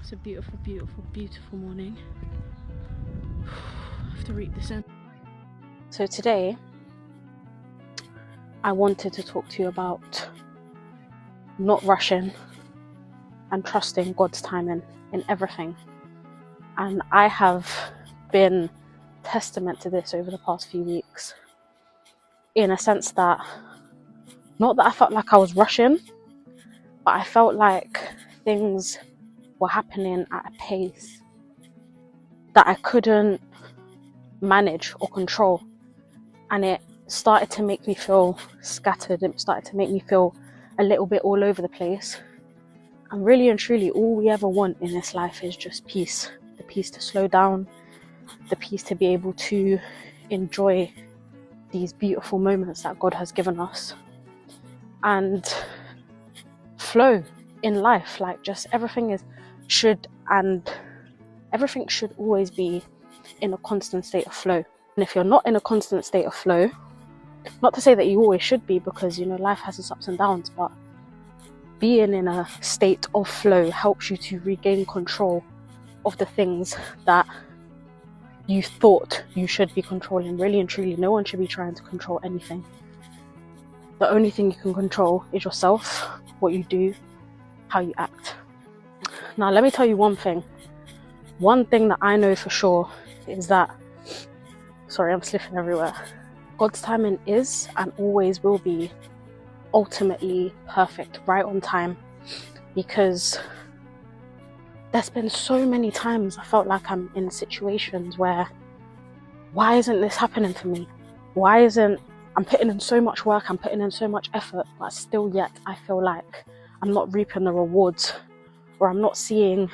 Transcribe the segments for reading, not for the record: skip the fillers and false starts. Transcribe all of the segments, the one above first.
It's a beautiful, beautiful, beautiful morning. I have to read this in. So today, I wanted to talk to you about not rushing and trusting God's timing in everything. And I have been testament to this over the past few weeks, in a sense that, not that I felt like I was rushing, but I felt like things were happening at a pace that I couldn't manage or control. And it started to make me feel scattered. It started to make me feel a little bit all over the place. And really and truly, all we ever want in this life is just peace. The peace to slow down, the peace to be able to enjoy these beautiful moments that God has given us. And flow in life, like just everything should always be in a constant state of flow. And if you're not in a constant state of flow, not to say that you always should be, because life has its ups and downs, but being in a state of flow helps you to regain control of the things that you thought you should be controlling. Really and truly, no one should be trying to control anything. The only thing you can control is yourself, what you do, how you act. Now, let me tell you one thing. One thing that I know for sure is that, sorry, I'm slipping everywhere. God's timing is and always will be ultimately perfect, right on time, because there's been so many times I felt like I'm in situations where, why isn't this happening for me? I'm putting in so much work, I'm putting in so much effort, but still yet I feel like I'm not reaping the rewards, or I'm not seeing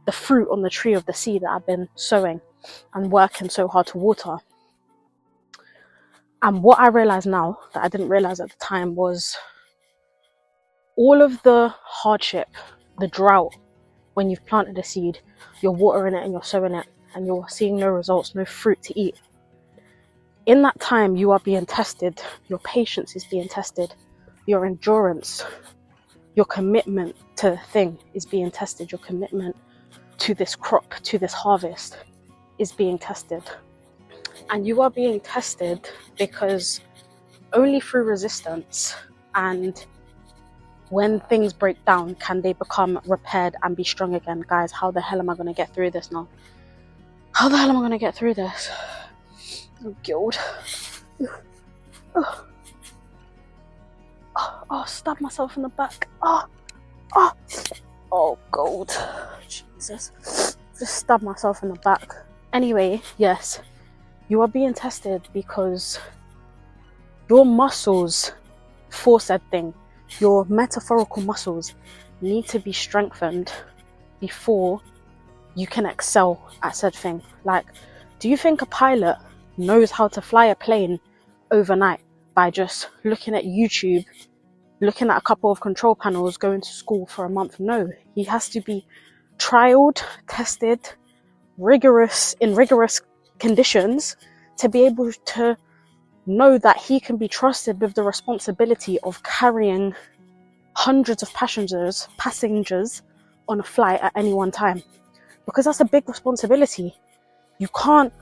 the fruit on the tree of the seed that I've been sowing and working so hard to water. And what I realize now that I didn't realize at the time was all of the hardship, the drought, when you've planted a seed, you're watering it and you're sowing it and you're seeing no results, no fruit to eat. In that time, you are being tested. Your patience is being tested. Your endurance, your commitment to the thing is being tested. Your commitment to this crop, to this harvest is being tested. And you are being tested because only through resistance and when things break down can they become repaired and be strong again. Guys, how the hell am I going to get through this now? How the hell am I going to get through this? Oh, God. Oh, stab myself in the back. Oh, God. Jesus. Just stab myself in the back. Anyway, yes. You are being tested because your muscles for said thing, your metaphorical muscles need to be strengthened before you can excel at said thing. Like, do you think a pilot knows how to fly a plane overnight by just looking at YouTube, looking at a couple of control panels, going to school for a month? No, he has to be trialed, tested, rigorous conditions to be able to know that he can be trusted with the responsibility of carrying hundreds of passengers on a flight at any one time, because that's a big responsibility. You can't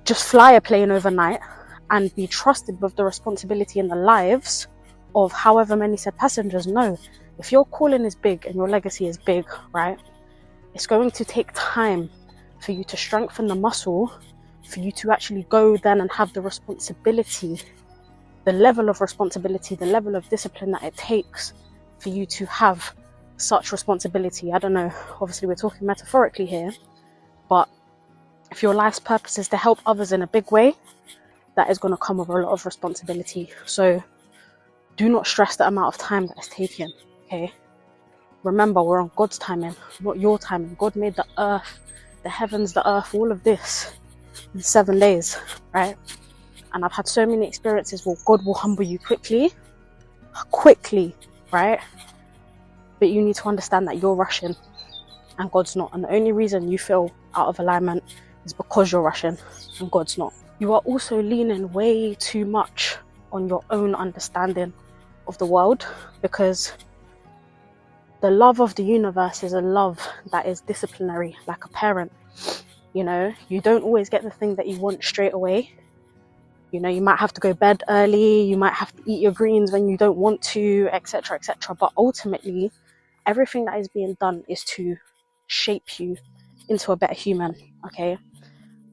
just fly a plane overnight and be trusted with the responsibility in the lives of however many said passengers. No, if your calling is big and your legacy is big, right, it's going to take time for you to strengthen the muscle, for you to actually go then and have the responsibility, the level of responsibility, the level of discipline that it takes for you to have such responsibility. I don't know, obviously we're talking metaphorically here, but if your life's purpose is to help others in a big way, that is going to come with a lot of responsibility. So do not stress the amount of time that it's taken, okay? Remember, we're on God's timing, not your timing. God made the earth, the heavens, the earth, all of this in 7 days, right? And I've had so many experiences where God will humble you quickly, right? But you need to understand that you're rushing and God's not. And the only reason you feel out of alignment is because you're rushing and God's not. You are also leaning way too much on your own understanding of the world, because the love of the universe is a love that is disciplinary, like a parent. You know, you don't always get the thing that you want straight away. You know, you might have to go bed early, you might have to eat your greens when you don't want to, etc., etc. But ultimately, everything that is being done is to shape you into a better human, okay?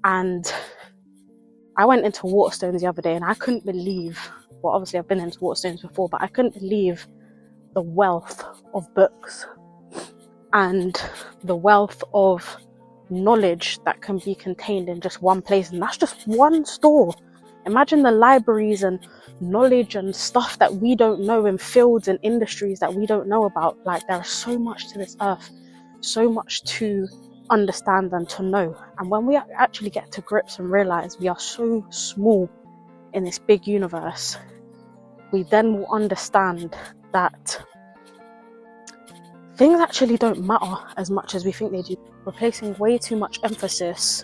And I went into Waterstones the other day and I couldn't believe, well, obviously I've been into Waterstones before, but I couldn't believe the wealth of books and the wealth of knowledge that can be contained in just one place. And that's just one store. Imagine the libraries and knowledge and stuff that we don't know, in fields and industries that we don't know about. Like, there is so much to this earth, so much to understand and to know. And when we actually get to grips and realize we are so small in this big universe, we then will understand that things actually don't matter as much as we think they do. We're placing way too much emphasis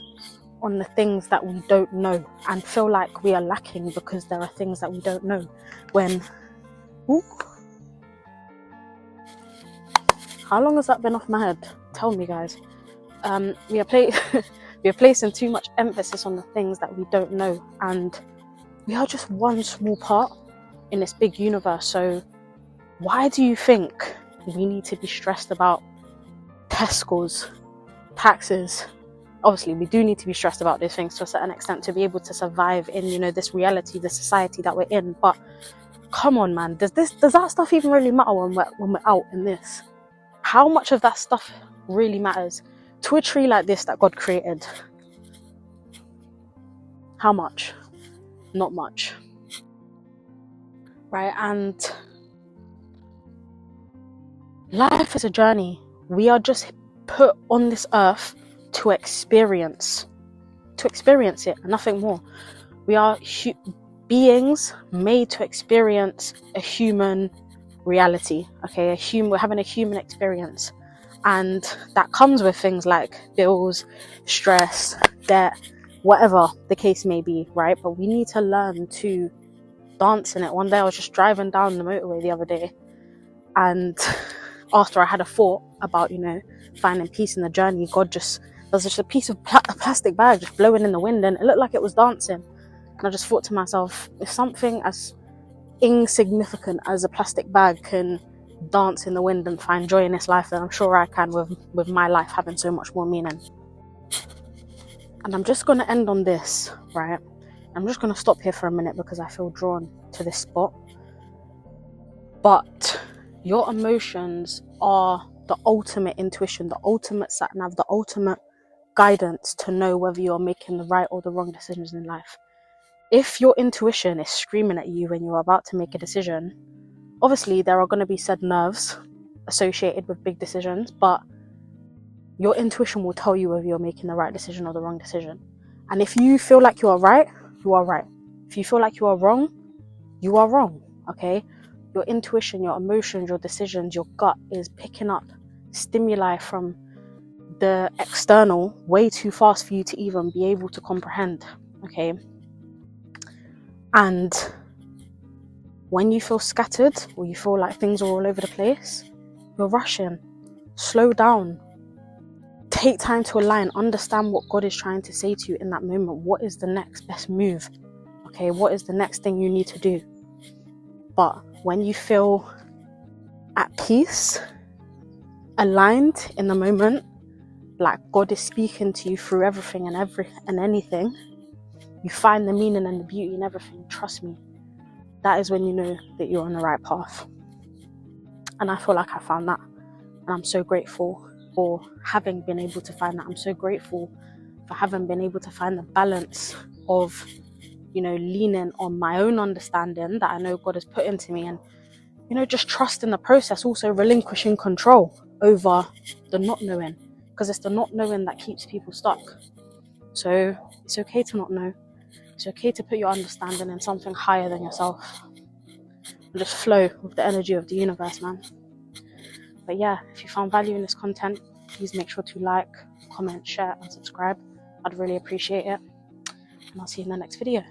on the things that we don't know and feel like we are lacking because there are things that we don't know. When, how long has that been off my head? Tell me, guys. We are placing too much emphasis on the things that we don't know, and we are just one small part in this big universe. So why do you think we need to be stressed about test scores, taxes? Obviously, we do need to be stressed about these things to a certain extent to be able to survive in, you know, this reality, the society that we're in. But come on, man, does that stuff even really matter when we're out in this? How much of that stuff really matters to a tree like this that God created? How much? Not much, right? And life is a journey. We are just put on this earth to experience it and nothing more. We are beings made to experience a human reality, okay? We're having a human experience, and that comes with things like bills, stress, debt, whatever the case may be, right? But we need to learn to dance in it. One day I was just driving down the motorway the other day, and after I had a thought about, you know, finding peace in the journey, there's just a piece of a plastic bag just blowing in the wind, and it looked like it was dancing. And I just thought to myself, if something as insignificant as a plastic bag can dance in the wind and find joy in this life, then I'm sure I can with my life having so much more meaning. And I'm just going to end on this, right? I'm just going to stop here for a minute because I feel drawn to this spot. But your emotions are the ultimate intuition, the ultimate sat-nav, the ultimate guidance to know whether you're making the right or the wrong decisions in life. If your intuition is screaming at you when you're about to make a decision, obviously there are going to be said nerves associated with big decisions, but your intuition will tell you whether you're making the right decision or the wrong decision. And if you feel like you are right, you are right. If you feel like you are wrong, okay? Your intuition, your emotions, your decisions, your gut is picking up stimuli from the external way too fast for you to even be able to comprehend, okay? And when you feel scattered or you feel like things are all over the place, you're rushing. Slow down. Take time to align. Understand what God is trying to say to you in that moment. What is the next best move? Okay, what is the next thing you need to do? But when you feel at peace, aligned in the moment, like God is speaking to you through everything and anything, you find the meaning and the beauty in everything. Trust me, that is when you know that you're on the right path. And I feel like I found that, and I'm so grateful for having been able to find that. I'm so grateful for having been able to find the balance of, you know, leaning on my own understanding that I know God has put into me, and, you know, just trust in the process, also relinquishing control over the not knowing, because it's the not knowing that keeps people stuck. So it's okay to not know. It's okay to put your understanding in something higher than yourself and just flow with the energy of the universe, man. But yeah, if you found value in this content, please make sure to like, comment, share and subscribe. I'd really appreciate it. And I'll see you in the next video.